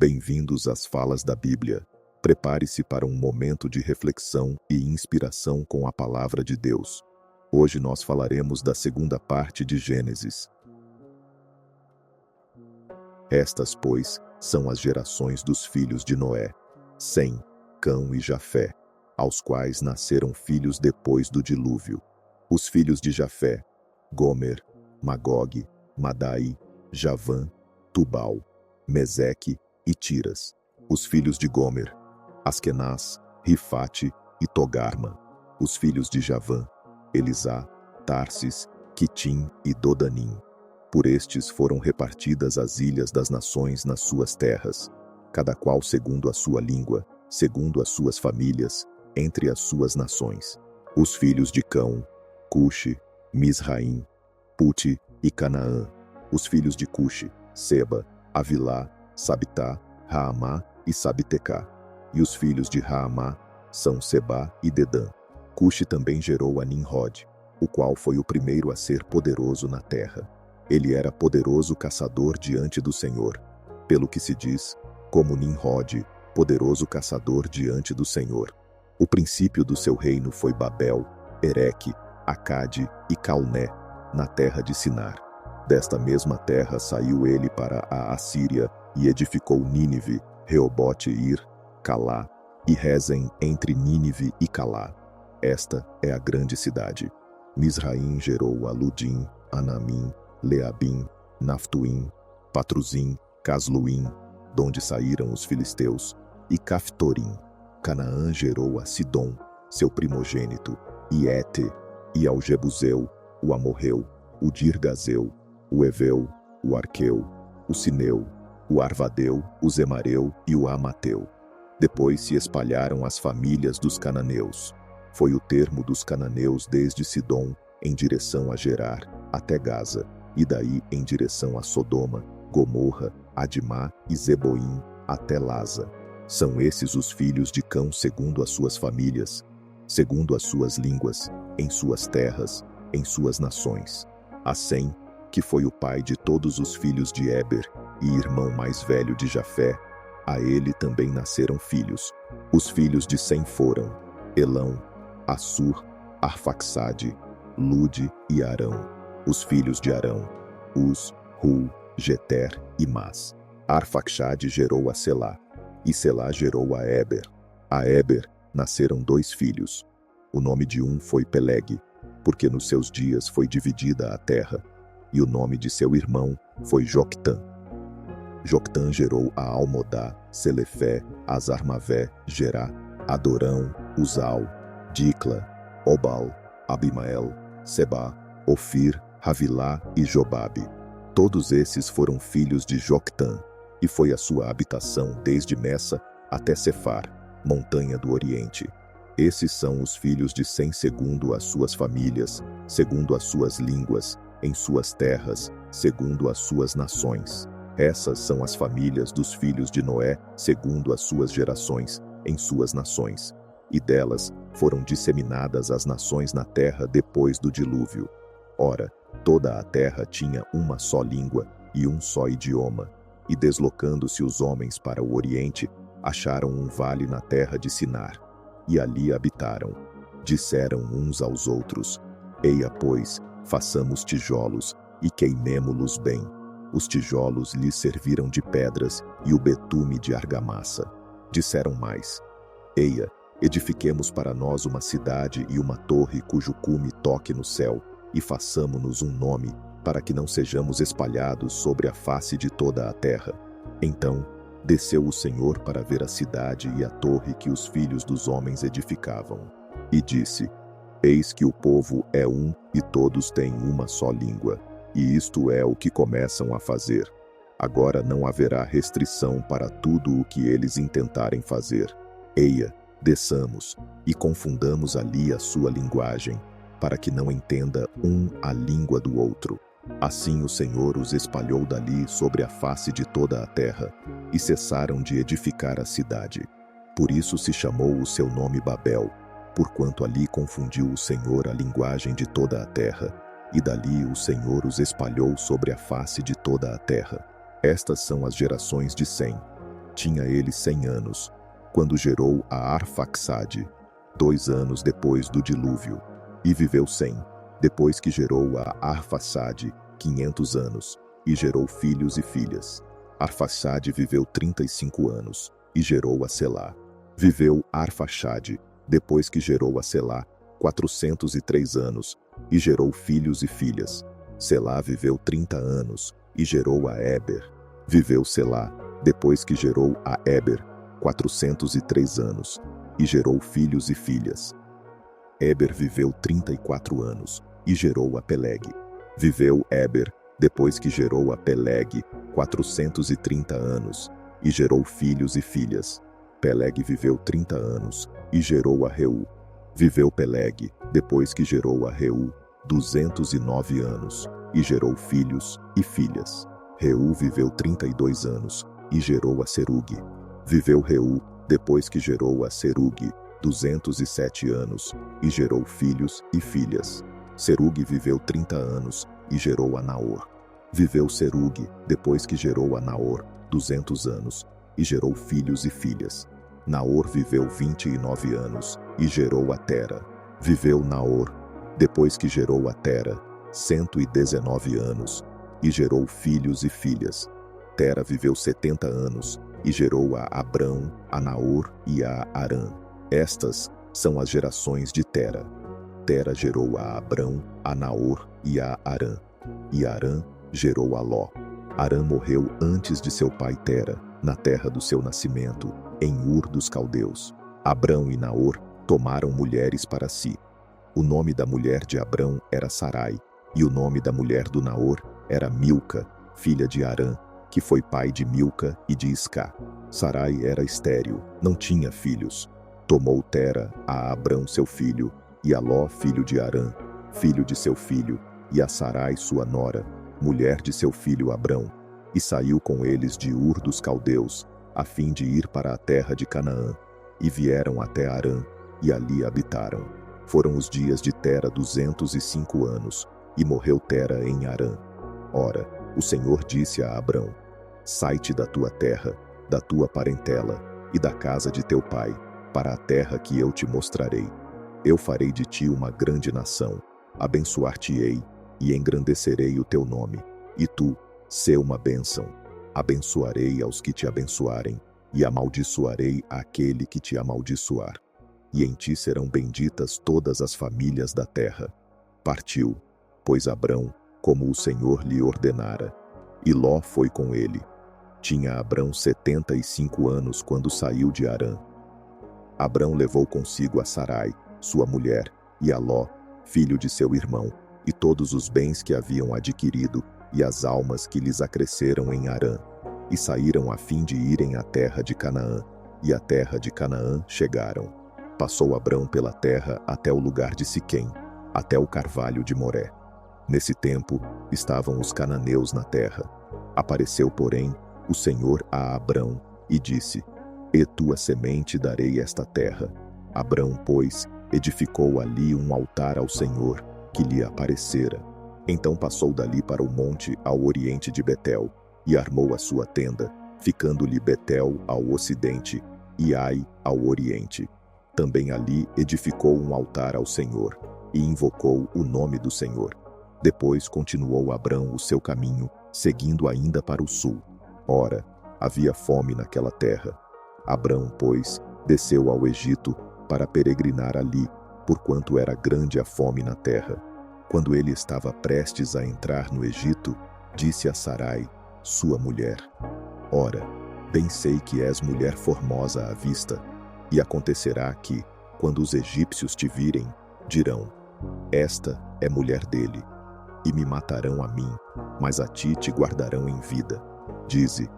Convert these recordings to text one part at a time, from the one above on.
Bem-vindos às falas da Bíblia. Prepare-se para um momento de reflexão e inspiração com a palavra de Deus. Hoje nós falaremos da segunda parte de Gênesis. Estas, pois, são as gerações dos filhos de Noé, Sem, Cão e Jafé, aos quais nasceram filhos depois do dilúvio. Os filhos de Jafé: Gomer, Magog, Madai, Javã, Tubal, Meseque e Tiras. Os filhos de Gomer: Askenaz, Rifate e Togarma. Os filhos de Javã: Elisá, Tarsis, Quitim e Dodanim. Por estes foram repartidas as ilhas das nações nas suas terras, cada qual segundo a sua língua, segundo as suas famílias, entre as suas nações. Os filhos de Cão: Cuxi, Misraim, Puti e Canaã. Os filhos de Cuxi: Seba, Avilá, Sabitá, Raamá e Sabtecá. E os filhos de Raamá são Sebá e Dedã. Cuxi também gerou a Nimrod, o qual foi o primeiro a ser poderoso na terra. Ele era poderoso caçador diante do Senhor, pelo que se diz, como Nimrod, poderoso caçador diante do Senhor. O princípio do seu reino foi Babel, Ereque, Acade e Calné, na terra de Sinar. Desta mesma terra saiu ele para a Assíria e edificou Nínive, Reobote-ir, Calá e Rezem entre Nínive e Calá. Esta é a grande cidade. Misraim gerou a Ludim, Anamim, Leabim, Naftuim, Patruzim, Casluim, donde saíram os filisteus, e Caftorim. Canaã gerou a Sidom, seu primogênito, e Ete, e ao Jebuseu, o Amorreu, o Dirgazeu, o Eveu, o Arqueu, o Sineu, o Arvadeu, o Zemareu e o Amateu. Depois se espalharam as famílias dos cananeus. Foi o termo dos cananeus desde Sidom, em direção a Gerar, até Gaza, e daí em direção a Sodoma, Gomorra, Adimá e Zeboim, até Laza. São esses os filhos de Cão segundo as suas famílias, segundo as suas línguas, em suas terras, em suas nações. A Sem, que foi o pai de todos os filhos de Éber e irmão mais velho de Jafé, a ele também nasceram filhos. Os filhos de Sem foram Elão, Assur, Arfaxade, Lude e Arão. Os filhos de Arão: Uz, Hu, Jeter e Mas. Arfaxade gerou a Selá, e Selá gerou a Éber. A Éber nasceram 2 filhos. O nome de um foi Peleg, porque nos seus dias foi dividida a terra, e o nome de seu irmão foi Joctã. Joctã gerou a Almodá, Selefé, Azarmavé, Gerá, Adorão, Uzal, Dicla, Obal, Abimael, Sebá, Ofir, Havilá e Jobabe. Todos esses foram filhos de Joctã, e foi a sua habitação desde Messa até Cefar, montanha do Oriente. Esses são os filhos de Sem segundo as suas famílias, segundo as suas línguas, em suas terras, segundo as suas nações. Essas são as famílias dos filhos de Noé, segundo as suas gerações, em suas nações. E delas foram disseminadas as nações na terra depois do dilúvio. Ora, toda a terra tinha uma só língua e um só idioma. E deslocando-se os homens para o oriente, acharam um vale na terra de Sinar. E ali habitaram. Disseram uns aos outros: Eia, pois, façamos tijolos e queimemo-los bem. Os tijolos lhes serviram de pedras e o betume de argamassa. Disseram mais: Eia, edifiquemos para nós uma cidade e uma torre cujo cume toque no céu, e façamo-nos um nome, para que não sejamos espalhados sobre a face de toda a terra. Então desceu o Senhor para ver a cidade e a torre que os filhos dos homens edificavam. E disse: Eis que o povo é um, e todos têm uma só língua. E isto é o que começam a fazer. Agora não haverá restrição para tudo o que eles intentarem fazer. Eia, desçamos, e confundamos ali a sua linguagem, para que não entenda um a língua do outro. Assim o Senhor os espalhou dali sobre a face de toda a terra, e cessaram de edificar a cidade. Por isso se chamou o seu nome Babel, porquanto ali confundiu o Senhor a linguagem de toda a terra, e dali o Senhor os espalhou sobre a face de toda a terra. Estas são as gerações de Sem. Tinha ele 100 anos, quando gerou a Arfaxade, 2 anos depois do dilúvio, e viveu 100, depois que gerou a Arfaxade, 500 anos, e gerou filhos e filhas. Arfaxade viveu 35 anos, e gerou a Selá. Viveu Arfaxade, depois que gerou a Selá, 403 anos, e gerou filhos e filhas. Selá viveu 30 anos, e gerou a Éber. Viveu Selá, depois que gerou a Éber, 403 anos, e gerou filhos e filhas. Éber viveu 34 anos, e gerou a Peleg. Viveu Éber, depois que gerou a Peleg, 430 anos, e gerou filhos e filhas. Peleg viveu 30 anos, e gerou a Reu. Viveu Peleg, depois que gerou a Reu, 209 anos, e gerou filhos e filhas. Reu viveu 32 anos, e gerou a Serugue. Viveu Reu, depois que gerou a Serugue, 207 anos, e gerou filhos e filhas. Serugue viveu 30 anos, e gerou a Naor. Viveu Serugue, depois que gerou a Naor, 200 anos, e gerou filhos e filhas. Naor viveu 29 anos, e gerou a Tera. Viveu Naor, depois que gerou a Tera, 119 anos, e gerou filhos e filhas. Tera viveu 70 anos, e gerou a Abrão, a Naor e a Arã. Estas são as gerações de Tera. Tera gerou a Abrão, a Naor e a Arã. E Arã gerou a Ló. Arã morreu antes de seu pai Tera, na terra do seu nascimento, em Ur dos Caldeus. Abrão e Naor tomaram mulheres para si. O nome da mulher de Abrão era Sarai, e o nome da mulher do Naor era Milca, filha de Arã, que foi pai de Milca e de Iscá. Sarai era estéril, não tinha filhos. Tomou Tera a Abrão seu filho, e a Ló filho de Arã, filho de seu filho, e a Sarai sua nora, mulher de seu filho Abrão, e saiu com eles de Ur dos Caldeus, a fim de ir para a terra de Canaã, e vieram até Arã, e ali habitaram. Foram os dias de Tera 205 anos, e morreu Tera em Arã. Ora, o Senhor disse a Abrão: sai-te da tua terra, da tua parentela, e da casa de teu pai, para a terra que eu te mostrarei. Eu farei de ti uma grande nação, abençoar-te-ei, e engrandecerei o teu nome, e tu, sê uma bênção. Abençoarei aos que te abençoarem, e amaldiçoarei aquele que te amaldiçoar. E em ti serão benditas todas as famílias da terra. Partiu, pois Abrão, como o Senhor lhe ordenara, e Ló foi com ele. Tinha Abrão 75 anos quando saiu de Arã. Abrão levou consigo a Sarai, sua mulher, e a Ló, filho de seu irmão, e todos os bens que haviam adquirido, e as almas que lhes acresceram em Arã, e saíram a fim de irem à terra de Canaã, e à terra de Canaã chegaram. Passou Abrão pela terra até o lugar de Siquém, até o carvalho de Moré. Nesse tempo, estavam os cananeus na terra. Apareceu, porém, o Senhor a Abrão, e disse: e tua semente darei esta terra. Abrão, pois, edificou ali um altar ao Senhor, que lhe aparecera. Então passou dali para o monte ao oriente de Betel, e armou a sua tenda, ficando-lhe Betel ao ocidente, e Ai ao oriente. Também ali edificou um altar ao Senhor, e invocou o nome do Senhor. Depois continuou Abrão o seu caminho, seguindo ainda para o sul. Ora, havia fome naquela terra. Abrão, pois, desceu ao Egito para peregrinar ali, porquanto era grande a fome na terra. Quando ele estava prestes a entrar no Egito, disse a Sarai, sua mulher: ora, bem sei que és mulher formosa à vista, e acontecerá que, quando os egípcios te virem, dirão: esta é mulher dele, e me matarão a mim, mas a ti te guardarão em vida. Dize: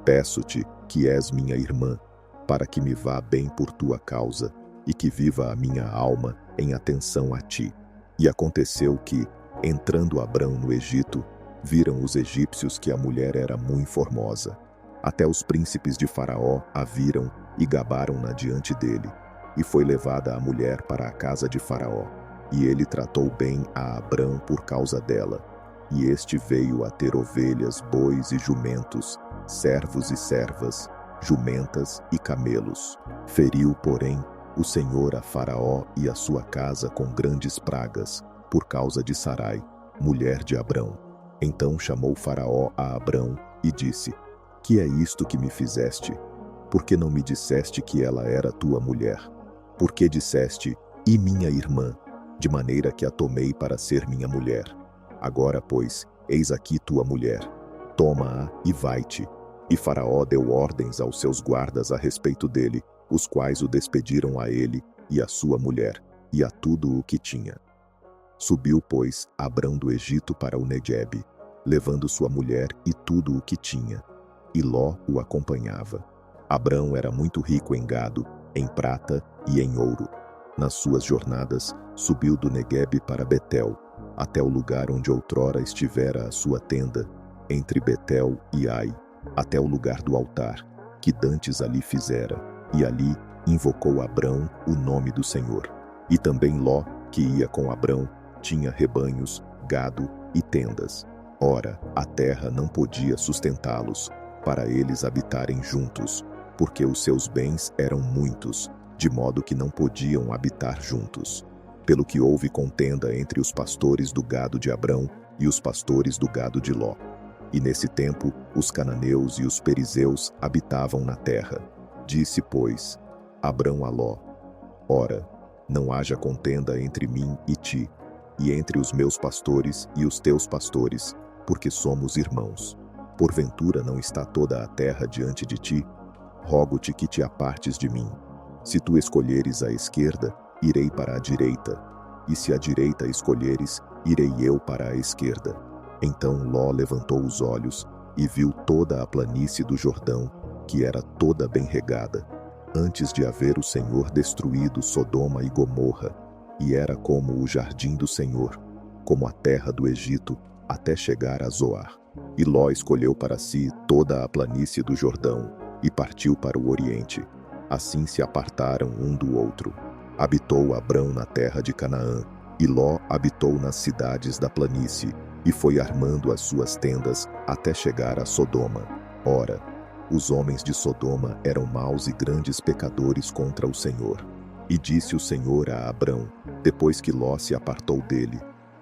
peço-te, que és minha irmã, para que me vá bem por tua causa, e que viva a minha alma em atenção a ti. E aconteceu que, entrando Abrão no Egito, viram os egípcios que a mulher era muito formosa. Até os príncipes de Faraó a viram e gabaram-na diante dele. E foi levada a mulher para a casa de Faraó. E ele tratou bem a Abrão por causa dela. E este veio a ter ovelhas, bois e jumentos, servos e servas, jumentas e camelos. Feriu, porém, o Senhor a Faraó e a sua casa com grandes pragas, por causa de Sarai, mulher de Abrão. Então chamou Faraó a Abrão e disse: Que é isto que me fizeste? Por que não me disseste que ela era tua mulher? Por que disseste: E minha irmã, de maneira que a tomei para ser minha mulher? Agora, pois, eis aqui tua mulher. Toma-a e vai-te. E Faraó deu ordens aos seus guardas a respeito dele, os quais o despediram a ele e a sua mulher, e a tudo o que tinha. Subiu, pois, Abrão do Egito para o Neguebe, levando sua mulher e tudo o que tinha. E Ló o acompanhava. Abrão era muito rico em gado, em prata e em ouro. Nas suas jornadas, subiu do Neguebe para Betel, até o lugar onde outrora estivera a sua tenda, entre Betel e Ai, até o lugar do altar, que dantes ali fizera, e ali invocou Abrão o nome do Senhor. E também Ló, que ia com Abrão, tinha rebanhos, gado e tendas. Ora, a terra não podia sustentá-los, para eles habitarem juntos, porque os seus bens eram muitos, de modo que não podiam habitar juntos. Pelo que houve contenda entre os pastores do gado de Abrão e os pastores do gado de Ló. E nesse tempo, os cananeus e os perizeus habitavam na terra. Disse, pois, Abrão a Ló: Ora, não haja contenda entre mim e ti, e entre os meus pastores e os teus pastores, porque somos irmãos. Porventura não está toda a terra diante de ti? Rogo-te que te apartes de mim. Se tu escolheres a esquerda, irei para a direita, e se a direita escolheres, irei eu para a esquerda. Então Ló levantou os olhos e viu toda a planície do Jordão, que era toda bem regada, antes de haver o Senhor destruído Sodoma e Gomorra, e era como o jardim do Senhor, como a terra do Egito, até chegar a Zoar. E Ló escolheu para si toda a planície do Jordão, e partiu para o oriente. Assim se apartaram um do outro. Habitou Abrão na terra de Canaã, e Ló habitou nas cidades da planície, e foi armando as suas tendas até chegar a Sodoma. Ora, os homens de Sodoma eram maus e grandes pecadores contra o Senhor. E disse o Senhor a Abrão, depois que Ló se apartou dele: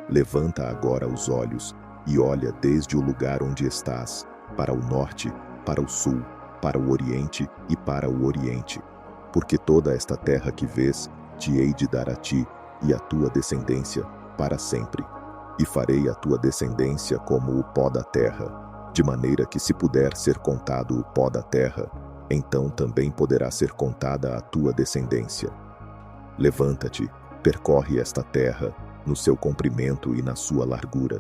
Levanta agora os olhos, e olha desde o lugar onde estás, para o norte, para o sul, para o oriente e para o oriente. Porque toda esta terra que vês, te hei de dar a ti e à tua descendência para sempre. E farei a tua descendência como o pó da terra, de maneira que se puder ser contado o pó da terra, então também poderá ser contada a tua descendência. Levanta-te, percorre esta terra, no seu comprimento e na sua largura,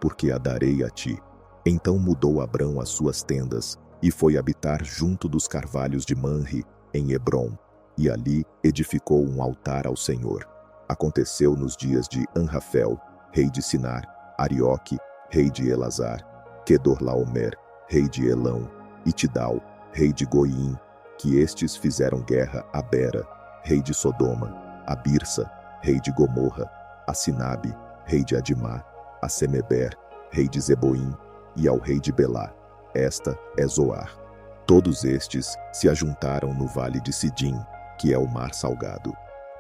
porque a darei a ti. Então mudou Abrão as suas tendas, e foi habitar junto dos carvalhos de Manre, em Hebrom, e ali edificou um altar ao Senhor. Aconteceu nos dias de Anrafel, rei de Sinar, Arioque, rei de Elazar, Quedorlaomer, rei de Elão, e Tidal, rei de Goim, que estes fizeram guerra a Bera, rei de Sodoma, a Birsa, rei de Gomorra, a Sinabe, rei de Adimá, a Semeber, rei de Zeboim, e ao rei de Belá. Esta é Zoar. Todos estes se ajuntaram no vale de Sidim, que é o mar salgado.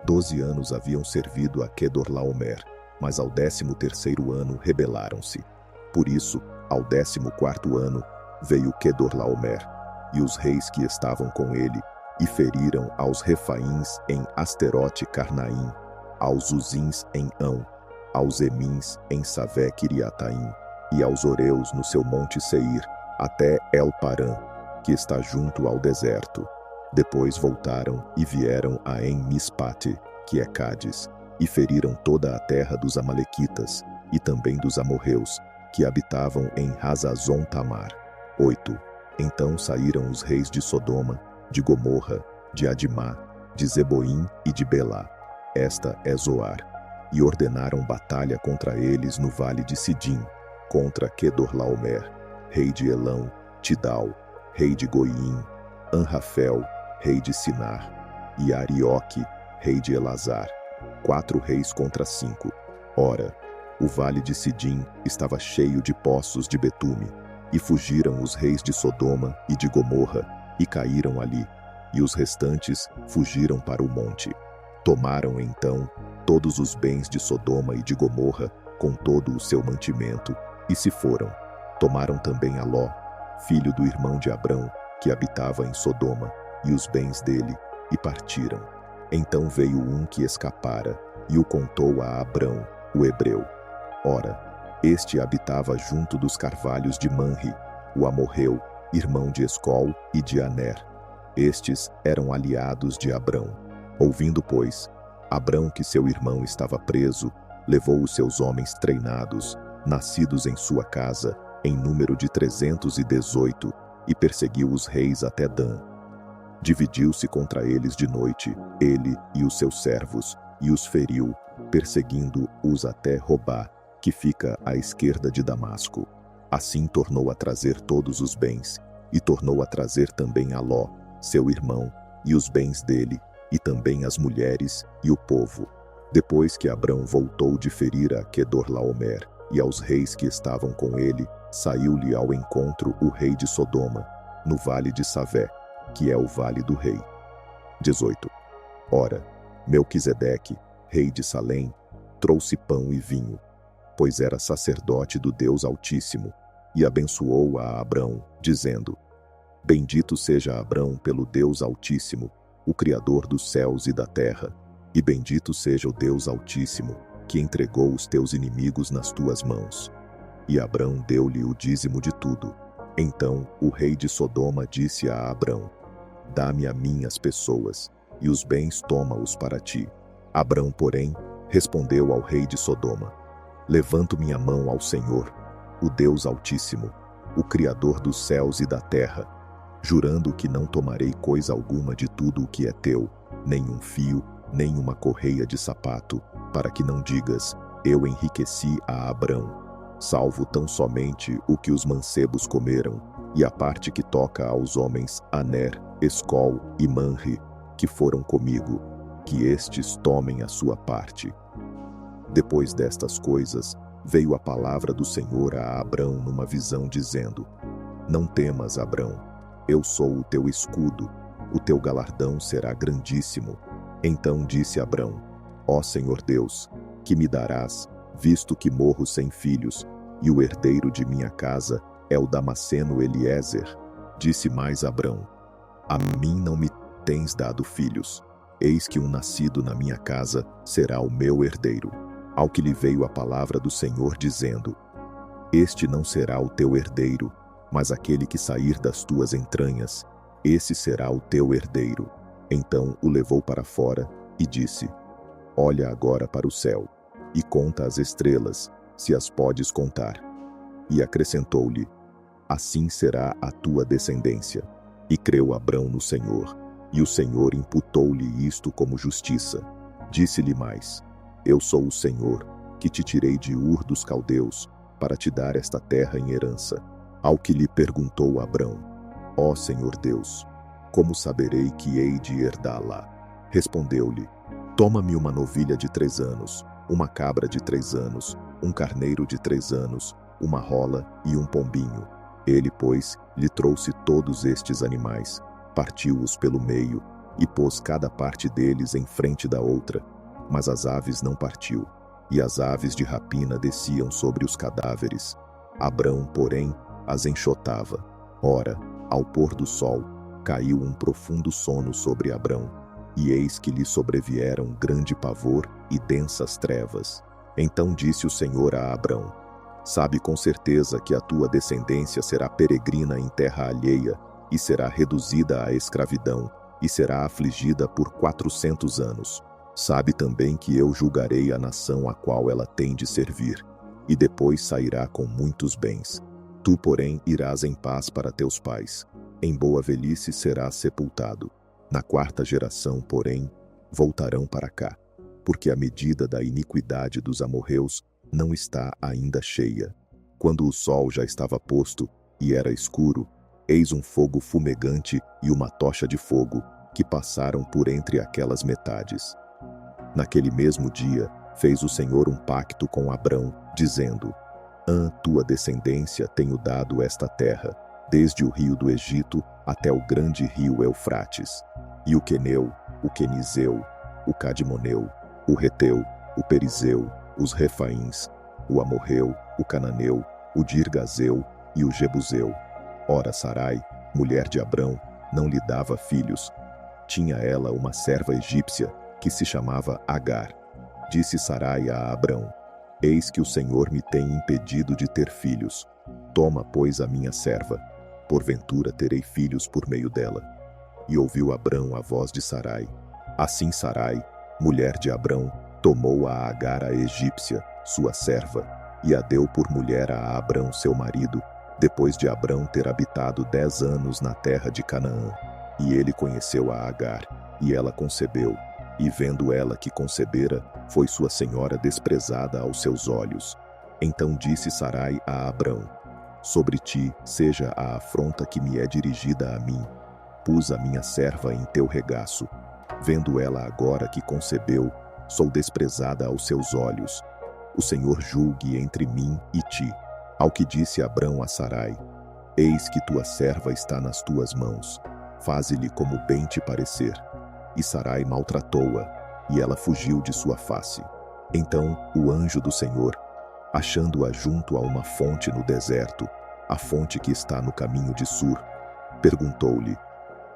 12 anos haviam servido a Quedorlaomer, mas ao 13º ano rebelaram-se. Por isso, ao 14º ano, veio Quedorlaomer, e os reis que estavam com ele, e feriram aos Refaíns em Asterote Carnaim, aos Uzins em Ão, aos Emins em Savé Kiriataim, e aos Oreus no seu monte Seir, até El-Parã, que está junto ao deserto. Depois voltaram e vieram a En-Mispate, que é Cádiz, e feriram toda a terra dos Amalequitas, e também dos amorreus, que habitavam em Hazazon Tamar. 8. Então saíram os reis de Sodoma, de Gomorra, de Adimá, de Zeboim e de Belá. Esta é Zoar. E ordenaram batalha contra eles no vale de Sidim, contra Quedorlaomer, rei de Elão, Tidal, rei de Goim, Anrafel, rei de Sinar, e Arioque, rei de Elazar. 4 reis contra 5. Ora, o vale de Sidim estava cheio de poços de betume, e fugiram os reis de Sodoma e de Gomorra, e caíram ali, e os restantes fugiram para o monte. Tomaram então todos os bens de Sodoma e de Gomorra, com todo o seu mantimento, e se foram. Tomaram também a Ló, filho do irmão de Abrão, que habitava em Sodoma, e os bens dele, e partiram. Então veio um que escapara, e o contou a Abrão, o hebreu. Ora, este habitava junto dos carvalhos de Manre, o amorreu, irmão de Escol e de Aner. Estes eram aliados de Abrão. Ouvindo, pois, Abrão que seu irmão estava preso, levou os seus homens treinados, nascidos em sua casa, em número de 318, e perseguiu os reis até Dan. Dividiu-se contra eles de noite, ele e os seus servos, e os feriu, perseguindo-os até Robá, que fica à esquerda de Damasco. Assim tornou a trazer todos os bens, e tornou a trazer também a Ló, seu irmão, e os bens dele, e também as mulheres e o povo. Depois que Abrão voltou de ferir a Quedorlaomer e aos reis que estavam com ele, saiu-lhe ao encontro o rei de Sodoma, no vale de Savé, que é o vale do rei. 18. Ora, Melquisedeque, rei de Salém, trouxe pão e vinho, pois era sacerdote do Deus Altíssimo, e abençoou a Abrão, dizendo: Bendito seja Abrão pelo Deus Altíssimo, o Criador dos céus e da terra, e bendito seja o Deus Altíssimo, que entregou os teus inimigos nas tuas mãos. E Abrão deu-lhe o dízimo de tudo. Então o rei de Sodoma disse a Abrão: Dá-me a mim as pessoas, e os bens toma-os para ti. Abrão, porém, respondeu ao rei de Sodoma: Levanto minha mão ao Senhor, o Deus Altíssimo, o Criador dos céus e da terra, jurando que não tomarei coisa alguma de tudo o que é teu, nem um fio, nem uma correia de sapato, para que não digas: eu enriqueci a Abrão, salvo tão somente o que os mancebos comeram, e a parte que toca aos homens Aner, Escol e Manre, que foram comigo, que estes tomem a sua parte. Depois destas coisas, veio a palavra do Senhor a Abrão numa visão, dizendo: Não temas, Abrão, eu sou o teu escudo, o teu galardão será grandíssimo. Então disse Abrão: Ó Senhor Deus, que me darás, visto que morro sem filhos, e o herdeiro de minha casa é o Damasceno Eliezer? Disse mais Abrão: A mim não me tens dado filhos, eis que um nascido na minha casa será o meu herdeiro. Ao que lhe veio a palavra do Senhor, dizendo: Este não será o teu herdeiro, mas aquele que sair das tuas entranhas, esse será o teu herdeiro. Então o levou para fora e disse: Olha agora para o céu, e conta as estrelas, se as podes contar. E acrescentou-lhe: Assim será a tua descendência. E creu Abrão no Senhor, e o Senhor imputou-lhe isto como justiça. Disse-lhe mais: Eu sou o Senhor, que te tirei de Ur dos Caldeus, para te dar esta terra em herança. Ao que lhe perguntou Abrão: Ó Senhor Deus, como saberei que hei de herdá-la? Respondeu-lhe: Toma-me uma novilha de 3 anos, uma cabra de 3 anos, um carneiro de 3 anos, uma rola e um pombinho. Ele, pois, lhe trouxe todos estes animais, partiu-os pelo meio, e pôs cada parte deles em frente da outra. Mas as aves não partiu, e as aves de rapina desciam sobre os cadáveres. Abrão, porém, as enxotava. Ora, ao pôr do sol, caiu um profundo sono sobre Abrão, e eis que lhe sobrevieram grande pavor e densas trevas. Então disse o Senhor a Abrão: Sabe com certeza que a tua descendência será peregrina em terra alheia, e será reduzida à escravidão, e será afligida por 400 anos. Sabe também que eu julgarei a nação a qual ela tem de servir, e depois sairá com muitos bens. Tu, porém, irás em paz para teus pais. Em boa velhice serás sepultado. Na 4ª geração, porém, voltarão para cá, porque a medida da iniquidade dos amorreus não está ainda cheia. Quando o sol já estava posto e era escuro, eis um fogo fumegante e uma tocha de fogo, que passaram por entre aquelas metades. Naquele mesmo dia, fez o Senhor um pacto com Abrão, dizendo: Tua descendência tenho dado esta terra, desde o rio do Egito até o grande rio Eufrates. E o Queneu, o Quenizeu, o Cadmoneu, o Reteu, o Perizeu, os Refaíns, o Amorreu, o Cananeu, o Girgazeu e o Jebuseu. Ora Sarai, mulher de Abrão, não lhe dava filhos. Tinha ela uma serva egípcia, que se chamava Agar. Disse Sarai a Abrão: Eis que o Senhor me tem impedido de ter filhos. Toma, pois, a minha serva. Porventura terei filhos por meio dela. E ouviu Abrão a voz de Sarai. Assim Sarai, mulher de Abrão, tomou a Agar a egípcia, sua serva, e a deu por mulher a Abrão seu marido, depois de Abrão ter habitado 10 anos na terra de Canaã. E ele conheceu a Agar, e ela concebeu. E vendo ela que concebera, foi sua senhora desprezada aos seus olhos. Então disse Sarai a Abrão: Sobre ti seja a afronta que me é dirigida a mim. Pus a minha serva em teu regaço. Vendo ela agora que concebeu, sou desprezada aos seus olhos. O Senhor julgue entre mim e ti. Ao que disse Abrão a Sarai: Eis que tua serva está nas tuas mãos. Faze-lhe como bem te parecer. E Sarai maltratou-a, e ela fugiu de sua face. Então o anjo do Senhor, achando-a junto a uma fonte no deserto, a fonte que está no caminho de Sur, perguntou-lhe: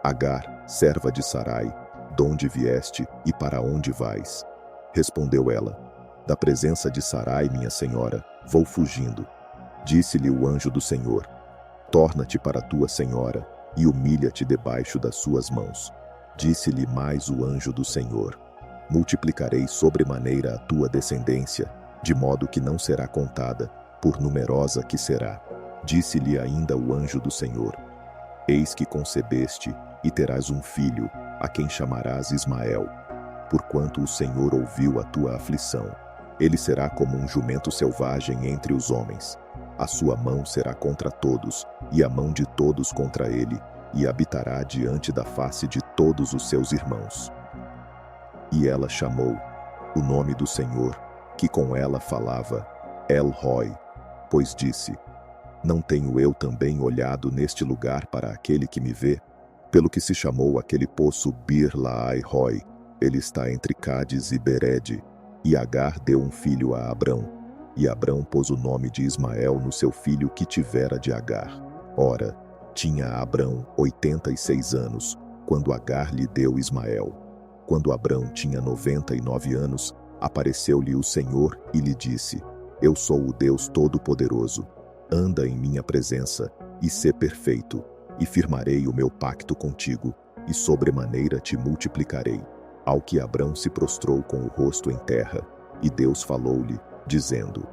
Agar, serva de Sarai, donde vieste e para onde vais? Respondeu ela: Da presença de Sarai, minha senhora, vou fugindo. Disse-lhe o anjo do Senhor: Torna-te para tua senhora e humilha-te debaixo das suas mãos. Disse-lhe mais o anjo do Senhor: Multiplicarei sobremaneira a tua descendência, de modo que não será contada, por numerosa que será. Disse-lhe ainda o anjo do Senhor: Eis que concebeste, e terás um filho, a quem chamarás Ismael. Porquanto o Senhor ouviu a tua aflição. Ele será como um jumento selvagem entre os homens. A sua mão será contra todos, e a mão de todos contra ele, e habitará diante da face de todos os seus irmãos. E ela chamou o nome do Senhor, que com ela falava, El-Roi, pois disse: Não tenho eu também olhado neste lugar para aquele que me vê? Pelo que se chamou aquele poço Bir-Laai-Roi. Ele está entre Cádiz e Berede. E Agar deu um filho a Abrão. E Abrão pôs o nome de Ismael no seu filho que tivera de Agar. Ora, tinha Abrão 86 anos, quando Agar lhe deu Ismael. Quando Abrão tinha 99 anos, apareceu-lhe o Senhor e lhe disse: Eu sou o Deus Todo-Poderoso. Anda em minha presença, e sê perfeito, e firmarei o meu pacto contigo, e sobremaneira te multiplicarei. Ao que Abrão se prostrou com o rosto em terra, e Deus falou-lhe, dizendo: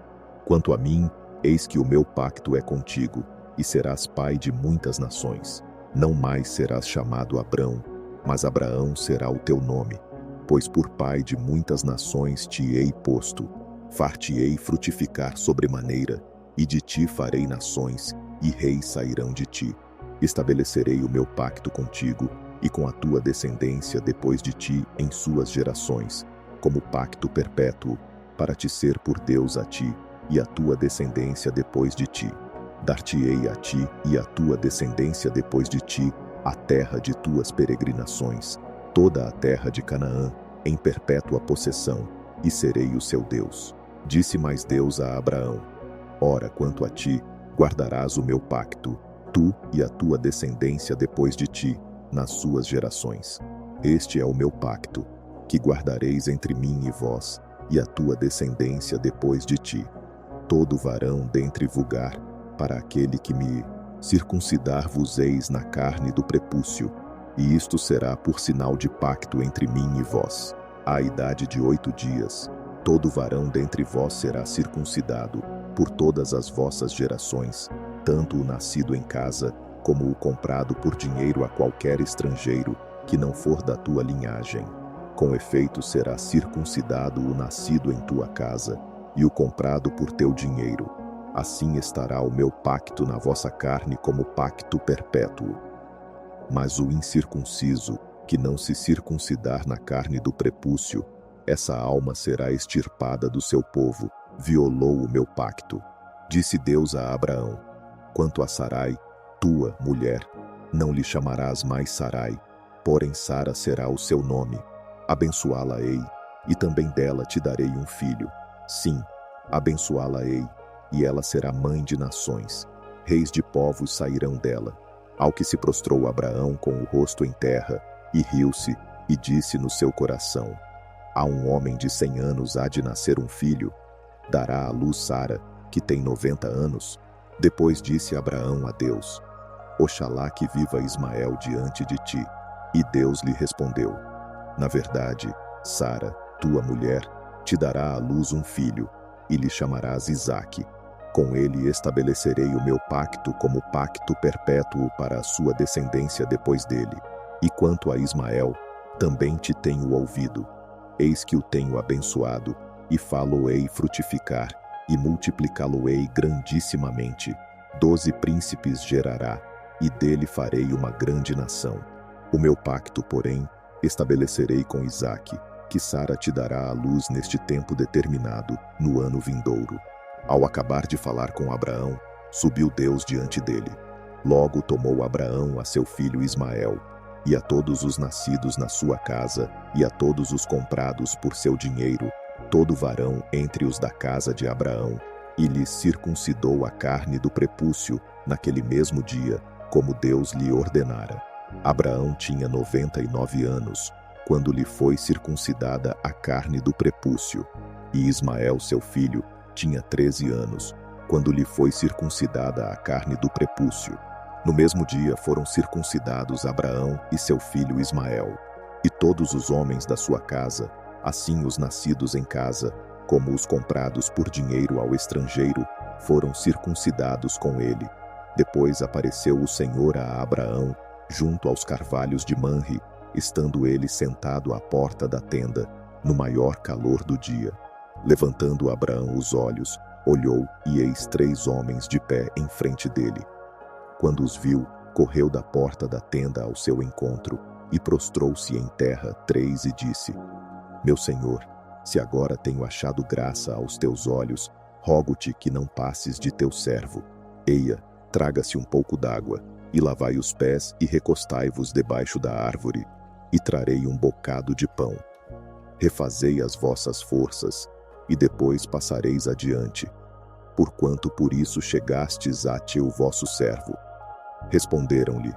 Quanto a mim, eis que o meu pacto é contigo, e serás pai de muitas nações. Não mais serás chamado Abrão, mas Abraão será o teu nome, pois por pai de muitas nações te hei posto. Far-te-ei frutificar sobremaneira, e de ti farei nações, e reis sairão de ti. Estabelecerei o meu pacto contigo, e com a tua descendência depois de ti em suas gerações, como pacto perpétuo, para te ser por Deus a ti, e a tua descendência depois de ti. Dar-te-ei a ti e a tua descendência depois de ti a terra de tuas peregrinações, toda a terra de Canaã, em perpétua possessão, e serei o seu Deus. Disse mais Deus a Abraão: Ora, quanto a ti, guardarás o meu pacto, tu e a tua descendência depois de ti, nas suas gerações. Este é o meu pacto, que guardareis entre mim e vós, e a tua descendência depois de ti. Todo varão dentre vulgar, para aquele que me circuncidar-vos-eis na carne do prepúcio, e isto será por sinal de pacto entre mim e vós. À idade de 8 dias, todo varão dentre vós será circuncidado, por todas as vossas gerações, tanto o nascido em casa, como o comprado por dinheiro a qualquer estrangeiro, que não for da tua linhagem. Com efeito será circuncidado o nascido em tua casa, e o comprado por teu dinheiro. Assim estará o meu pacto na vossa carne como pacto perpétuo. Mas o incircunciso, que não se circuncidar na carne do prepúcio, essa alma será extirpada do seu povo, violou o meu pacto. Disse Deus a Abraão: Quanto a Sarai, tua mulher, não lhe chamarás mais Sarai, porém Sara será o seu nome. Abençoá-la-ei, e também dela te darei um filho. Sim, abençoá-la-ei, e ela será mãe de nações. Reis de povos sairão dela. Ao que se prostrou Abraão com o rosto em terra, e riu-se, e disse no seu coração: a um homem de 100 anos há de nascer um filho. Dará à luz Sara, que tem 90 anos. Depois disse Abraão a Deus: oxalá que viva Ismael diante de ti. E Deus lhe respondeu: na verdade, Sara, tua mulher, te dará à luz um filho, e lhe chamarás Isaque. Com ele estabelecerei o meu pacto como pacto perpétuo para a sua descendência depois dele. E quanto a Ismael, também te tenho ouvido. Eis que o tenho abençoado, e falo-ei frutificar, e multiplicá-lo-ei grandissimamente. 12 príncipes gerará, e dele farei uma grande nação. O meu pacto, porém, estabelecerei com Isaque, que Sara te dará à luz neste tempo determinado, no ano vindouro. Ao acabar de falar com Abraão, subiu Deus diante dele. Logo tomou Abraão a seu filho Ismael, e a todos os nascidos na sua casa, e a todos os comprados por seu dinheiro, todo varão entre os da casa de Abraão, e lhes circuncidou a carne do prepúcio, naquele mesmo dia, como Deus lhe ordenara. Abraão tinha 99 anos, quando lhe foi circuncidada a carne do prepúcio, e Ismael, seu filho, tinha 13 anos, quando lhe foi circuncidada a carne do prepúcio. No mesmo dia foram circuncidados Abraão e seu filho Ismael, e todos os homens da sua casa, assim os nascidos em casa, como os comprados por dinheiro ao estrangeiro, foram circuncidados com ele. Depois apareceu o Senhor a Abraão, junto aos carvalhos de Manre, estando ele sentado à porta da tenda, no maior calor do dia. Levantando Abraão os olhos, olhou, e eis 3 homens de pé em frente dele. Quando os viu, correu da porta da tenda ao seu encontro, e prostrou-se em terra 3 e disse: meu senhor, se agora tenho achado graça aos teus olhos, rogo-te que não passes de teu servo. Eia, traga-se um pouco d'água, e lavai os pés e recostai-vos debaixo da árvore, e trarei um bocado de pão. Refazei as vossas forças, e depois passareis adiante, porquanto por isso chegastes a ti o vosso servo. Responderam-lhe: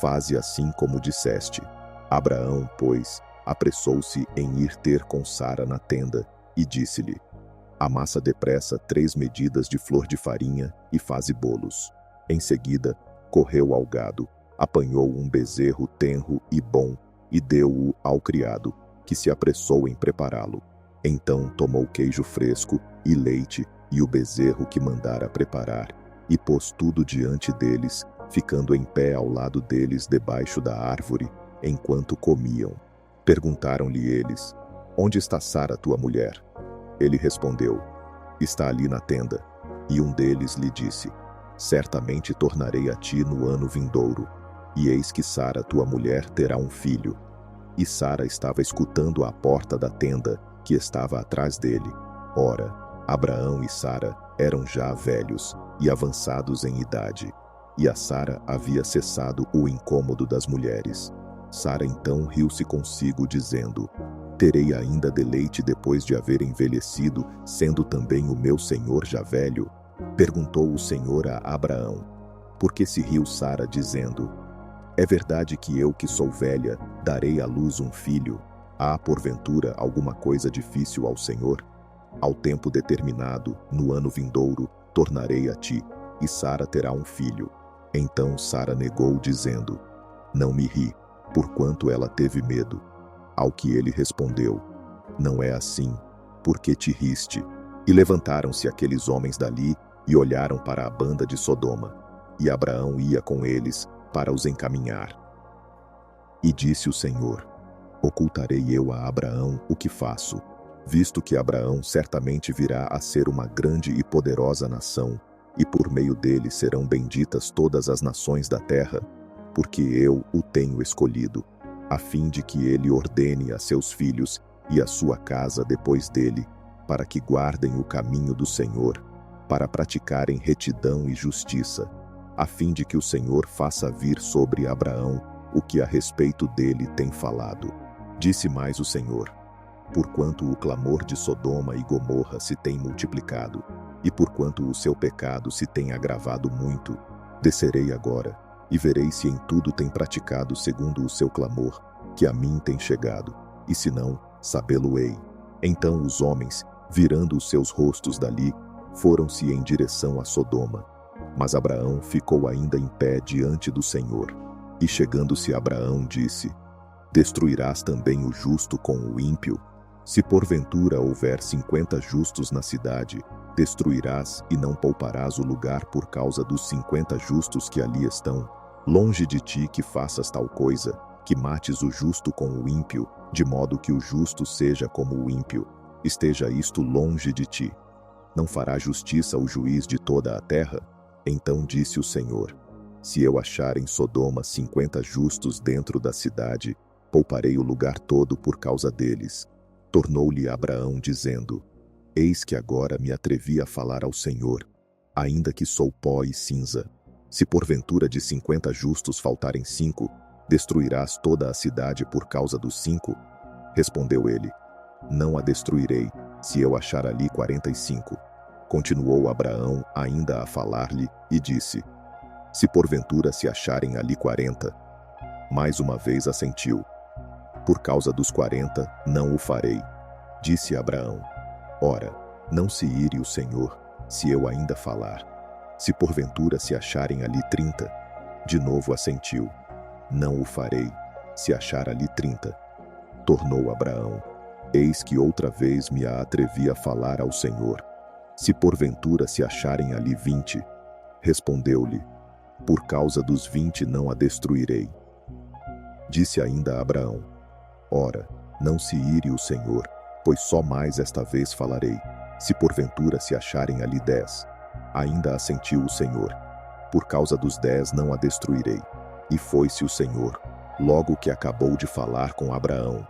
faze assim como disseste. Abraão, pois, apressou-se em ir ter com Sara na tenda, e disse-lhe: amassa depressa 3 medidas de flor de farinha, e faze bolos. Em seguida, correu ao gado, apanhou um bezerro tenro e bom, e deu-o ao criado, que se apressou em prepará-lo. Então tomou queijo fresco, e leite, e o bezerro que mandara preparar, e pôs tudo diante deles, ficando em pé ao lado deles debaixo da árvore, enquanto comiam. Perguntaram-lhe eles: onde está Sara, tua mulher? Ele respondeu: está ali na tenda. E um deles lhe disse: certamente tornarei a ti no ano vindouro, e eis que Sara, tua mulher, terá um filho. E Sara estava escutando à porta da tenda, que estava atrás dele. Ora, Abraão e Sara eram já velhos e avançados em idade, e a Sara havia cessado o incômodo das mulheres. Sara então riu-se consigo, dizendo: terei ainda deleite depois de haver envelhecido, sendo também o meu senhor já velho? Perguntou o Senhor a Abraão: por que se riu Sara, dizendo: é verdade que eu, que sou velha, darei à luz um filho? Há, porventura, alguma coisa difícil ao Senhor? Ao tempo determinado, no ano vindouro, tornarei a ti, e Sara terá um filho. Então Sara negou, dizendo: não me ri, porquanto ela teve medo. Ao que ele respondeu: não é assim, porque te riste. E levantaram-se aqueles homens dali, e olharam para a banda de Sodoma. E Abraão ia com eles, para os encaminhar. E disse o Senhor: ocultarei eu a Abraão o que faço, visto que Abraão certamente virá a ser uma grande e poderosa nação, e por meio dele serão benditas todas as nações da terra, porque eu o tenho escolhido, a fim de que ele ordene a seus filhos e a sua casa depois dele, para que guardem o caminho do Senhor, para praticarem retidão e justiça, a fim de que o Senhor faça vir sobre Abraão o que a respeito dele tem falado. Disse mais o Senhor: porquanto o clamor de Sodoma e Gomorra se tem multiplicado, e porquanto o seu pecado se tem agravado muito, descerei agora, e verei se em tudo tem praticado segundo o seu clamor, que a mim tem chegado, e se não, sabê-lo-ei. Então os homens, virando os seus rostos dali, foram-se em direção a Sodoma. Mas Abraão ficou ainda em pé diante do Senhor. E chegando-se Abraão, disse: destruirás também o justo com o ímpio? Se porventura houver 50 justos na cidade, destruirás e não pouparás o lugar por causa dos 50 justos que ali estão? Longe de ti que faças tal coisa, que mates o justo com o ímpio, de modo que o justo seja como o ímpio. Esteja isto longe de ti. Não fará justiça o juiz de toda a terra? Então disse o Senhor: se eu achar em Sodoma 50 justos dentro da cidade, pouparei o lugar todo por causa deles. Tornou-lhe Abraão, dizendo: eis que agora me atrevi a falar ao Senhor, ainda que sou pó e cinza. Se porventura de 50 justos faltarem 5, destruirás toda a cidade por causa dos 5? Respondeu ele: não a destruirei, se eu achar ali 45. Continuou Abraão ainda a falar-lhe, e disse: se porventura se acharem ali 40. Mais uma vez assentiu: por causa dos 40, não o farei. Disse Abraão: ora, não se ire o Senhor, se eu ainda falar. Se porventura se acharem ali 30. De novo assentiu: não o farei, se achar ali 30. Tornou Abraão: eis que outra vez me atrevi a falar ao Senhor. Se porventura se acharem ali 20. Respondeu-lhe: por causa dos 20 não a destruirei. Disse ainda Abraão: ora, não se ire o Senhor, pois só mais esta vez falarei. Se porventura se acharem ali 10. Ainda assentiu o Senhor: por causa dos 10 não a destruirei. E foi-se o Senhor, logo que acabou de falar com Abraão.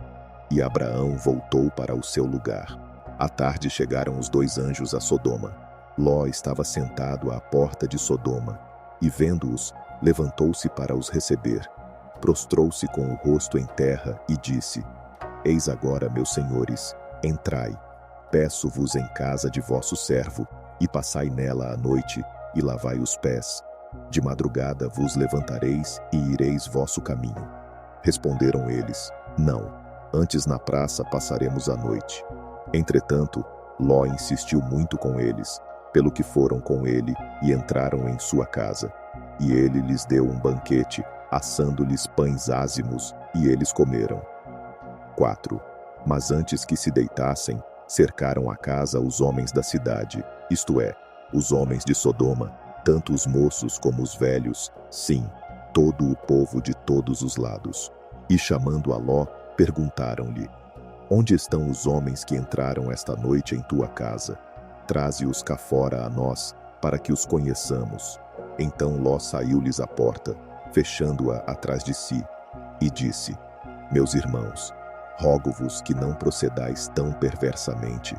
E Abraão voltou para o seu lugar. À tarde chegaram os 2 anjos a Sodoma. Ló estava sentado à porta de Sodoma, e vendo-os, levantou-se para os receber. Prostrou-se com o rosto em terra e disse: eis agora, meus senhores, entrai. Peço-vos em casa de vosso servo, e passai nela a noite, e lavai os pés. De madrugada vos levantareis e ireis vosso caminho. Responderam eles: não, antes na praça passaremos a noite. Entretanto, Ló insistiu muito com eles, pelo que foram com ele e entraram em sua casa. E ele lhes deu um banquete, assando-lhes pães ázimos, e eles comeram. 4. Mas antes que se deitassem, cercaram a casa os homens da cidade, isto é, os homens de Sodoma, tanto os moços como os velhos, sim, todo o povo de todos os lados. E chamando a Ló, perguntaram-lhe: onde estão os homens que entraram esta noite em tua casa? Traze-os cá fora a nós, para que os conheçamos. Então Ló saiu-lhes à porta, fechando-a atrás de si, e disse: meus irmãos, rogo-vos que não procedais tão perversamente.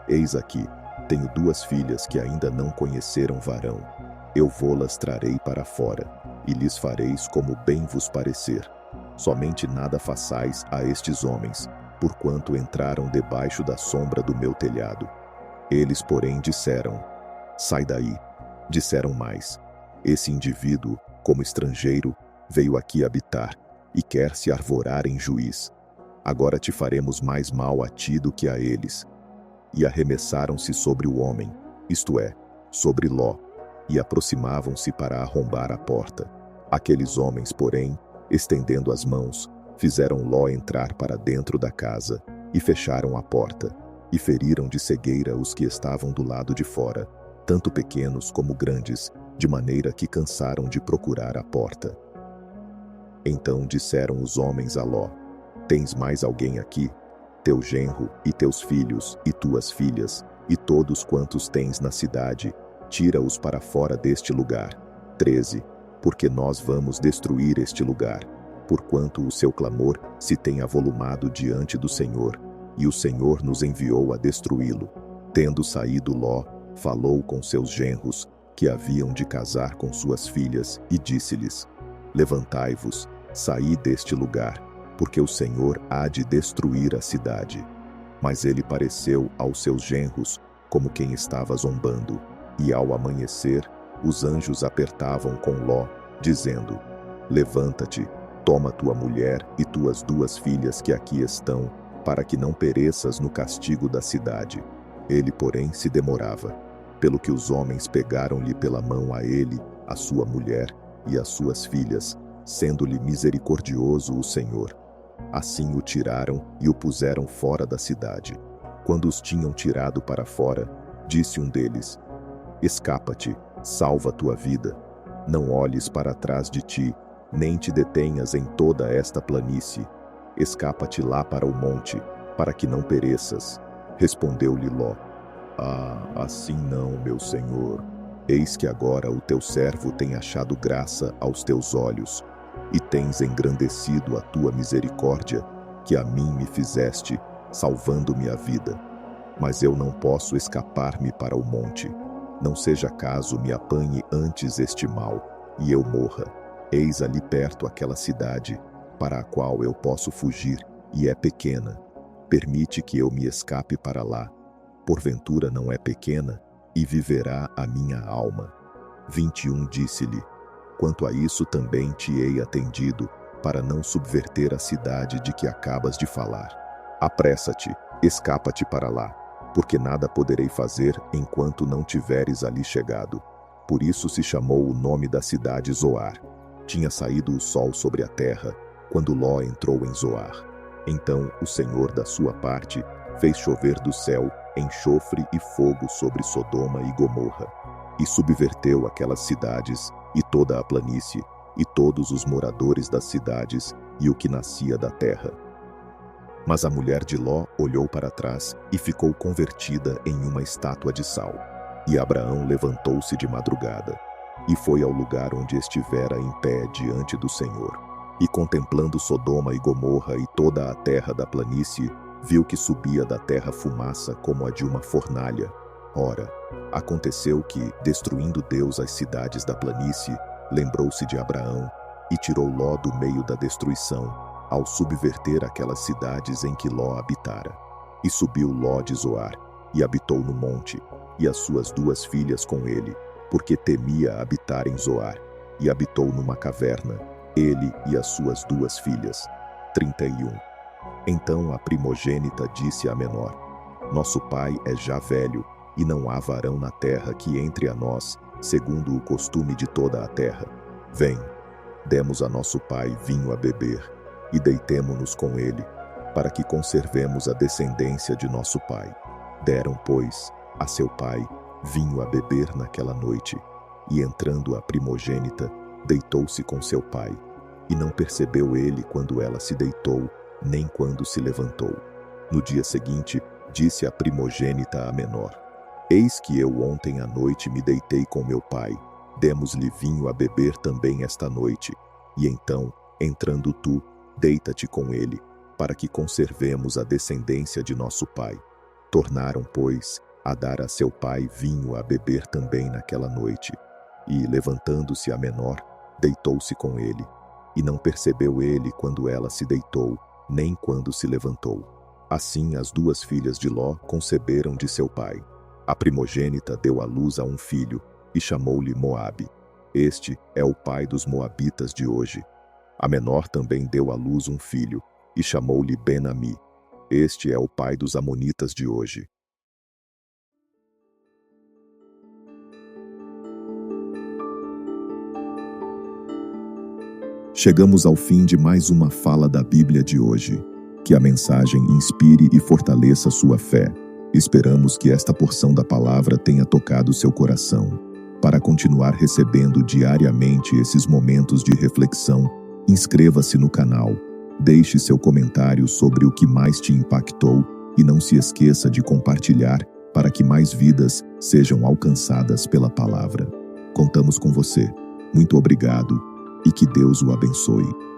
Eis aqui, tenho 2 filhas que ainda não conheceram varão. Eu vô-las trarei para fora, e lhes fareis como bem vos parecer. Somente nada façais a estes homens, porquanto entraram debaixo da sombra do meu telhado. Eles, porém, disseram: sai daí. Disseram mais: esse indivíduo, como estrangeiro, veio aqui habitar, e quer se arvorar em juiz. Agora te faremos mais mal a ti do que a eles. E arremessaram-se sobre o homem, isto é, sobre Ló, e aproximavam-se para arrombar a porta. Aqueles homens, porém, estendendo as mãos, fizeram Ló entrar para dentro da casa, e fecharam a porta, e feriram de cegueira os que estavam do lado de fora, tanto pequenos como grandes, de maneira que cansaram de procurar a porta. Então disseram os homens a Ló: tens mais alguém aqui? Teu genro, e teus filhos, e tuas filhas, e todos quantos tens na cidade, tira-os para fora deste lugar. 13. Porque nós vamos destruir este lugar, porquanto o seu clamor se tem avolumado diante do Senhor, e o Senhor nos enviou a destruí-lo. Tendo saído Ló, falou com seus genros, que haviam de casar com suas filhas, e disse-lhes: Levantai-vos, saí deste lugar, porque o Senhor há de destruir a cidade. Mas ele pareceu aos seus genros como quem estava zombando, e ao amanhecer, os anjos apertavam com Ló, dizendo: Levanta-te, toma tua mulher e tuas 2 filhas que aqui estão, para que não pereças no castigo da cidade. Ele, porém, se demorava, pelo que os homens pegaram-lhe pela mão a ele, a sua mulher e as suas filhas, sendo-lhe misericordioso o Senhor. Assim o tiraram e o puseram fora da cidade. Quando os tinham tirado para fora, disse um deles: Escapa-te, salva tua vida. Não olhes para trás de ti, nem te detenhas em toda esta planície. Escapa-te lá para o monte, para que não pereças. Respondeu-lhe Ló: assim não, meu senhor. Eis que agora o teu servo tem achado graça aos teus olhos, e tens engrandecido a tua misericórdia, que a mim me fizeste, salvando-me a vida. Mas eu não posso escapar-me para o monte. Não seja caso me apanhe antes este mal, e eu morra. Eis ali perto aquela cidade, para a qual eu posso fugir, e é pequena. Permite que eu me escape para lá. Porventura não é pequena, e viverá a minha alma. 21 Disse-lhe: Quanto a isso também te hei atendido, para não subverter a cidade de que acabas de falar. Apressa-te, escapa-te para lá, porque nada poderei fazer enquanto não tiveres ali chegado. Por isso se chamou o nome da cidade Zoar. Tinha saído o sol sobre a terra, quando Ló entrou em Zoar. Então o Senhor, da sua parte, fez chover do céu enxofre e fogo sobre Sodoma e Gomorra, e subverteu aquelas cidades, e toda a planície, e todos os moradores das cidades, e o que nascia da terra. Mas a mulher de Ló olhou para trás e ficou convertida em uma estátua de sal. E Abraão levantou-se de madrugada, e foi ao lugar onde estivera em pé diante do Senhor. E contemplando Sodoma e Gomorra e toda a terra da planície, viu que subia da terra fumaça como a de uma fornalha. Ora, aconteceu que, destruindo Deus as cidades da planície, lembrou-se de Abraão e tirou Ló do meio da destruição, ao subverter aquelas cidades em que Ló habitara. E subiu Ló de Zoar, e habitou no monte, e as suas 2 filhas com ele, porque temia habitar em Zoar, e habitou numa caverna, ele e as suas 2 filhas. 31 Então a primogênita disse à menor: Nosso pai é já velho, e não há varão na terra que entre a nós, segundo o costume de toda a terra. Vem, demos a nosso pai vinho a beber, e deitemo-nos com ele, para que conservemos a descendência de nosso pai. Deram, pois, a seu pai vinho a beber naquela noite, e entrando a primogênita, deitou-se com seu pai, e não percebeu ele quando ela se deitou, nem quando se levantou. No dia seguinte, disse a primogênita à menor: Eis que eu ontem à noite me deitei com meu pai, demos-lhe vinho a beber também esta noite, e então, entrando tu, deita-te com ele, para que conservemos a descendência de nosso pai. Tornaram, pois, a dar a seu pai vinho a beber também naquela noite, e, levantando-se a menor, deitou-se com ele, e não percebeu ele quando ela se deitou, nem quando se levantou. Assim as 2 filhas de Ló conceberam de seu pai. A primogênita deu à luz a um filho, e chamou-lhe Moabe. Este é o pai dos moabitas de hoje. A menor também deu à luz um filho, e chamou-lhe Ben-Ami. Este é o pai dos amonitas de hoje. Chegamos ao fim de mais uma fala da Bíblia de hoje. Que a mensagem inspire e fortaleça sua fé. Esperamos que esta porção da palavra tenha tocado seu coração. Para continuar recebendo diariamente esses momentos de reflexão, inscreva-se no canal, deixe seu comentário sobre o que mais te impactou e não se esqueça de compartilhar para que mais vidas sejam alcançadas pela palavra. Contamos com você. Muito obrigado e que Deus o abençoe.